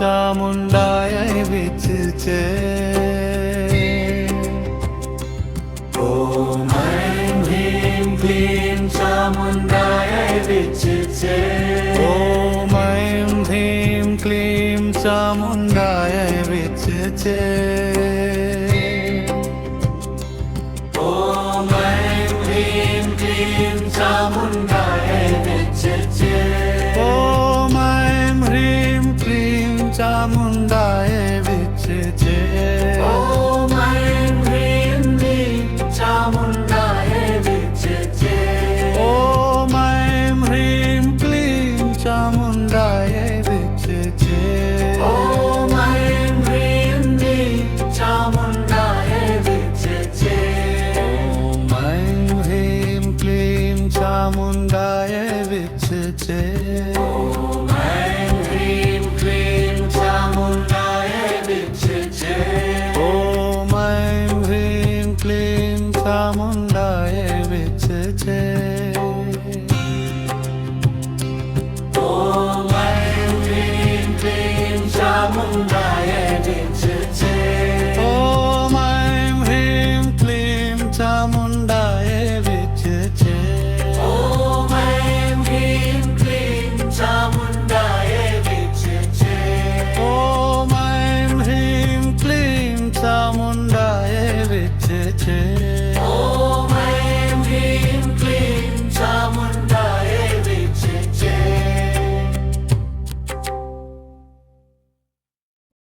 ਚਾਮੁੰਡਾਏ ਵਿੱਚ ॐ ऐं ह्रीं क्लीं चामुण्डायै विच्चे ॐ ऐं ह्रीं क्लीं चामुण्डायै विच्चे ॐ ऐं ह्रीं क्लीं चामुण्डायै विच्चे ॐ ऐं ह्रीं क्लीं चामुण्डायै विच्चे ॐ ऐं ह्रीं क्लीं चामुण्डायै विच्चे ॐ ऐं ह्रीं क्लीं चामुण्डायै विच्चे ॐ ऐं ह्रीं क्लीं चामुण्डायै विच्चे ॐ ऐं ह्रीं क्लीं चामुण्डायै विच्चे ॐ ऐं ह्रीं क्लीं चामुण्डायै विच्चे ॐ ऐं ह्रीं क्लीं चामुण्डायै विच्चे ॐ ऐं ह्रीं क्लीं चामुण्डायै विच्चे ॐ ऐं ह्रीं क्लीं चामुण्डायै विच्चे ॐ ऐं ह्रीं क्लीं चामुण्डायै विच्चे ॐ ऐं ह्रीं क्लीं चामुण्डायै विच्चे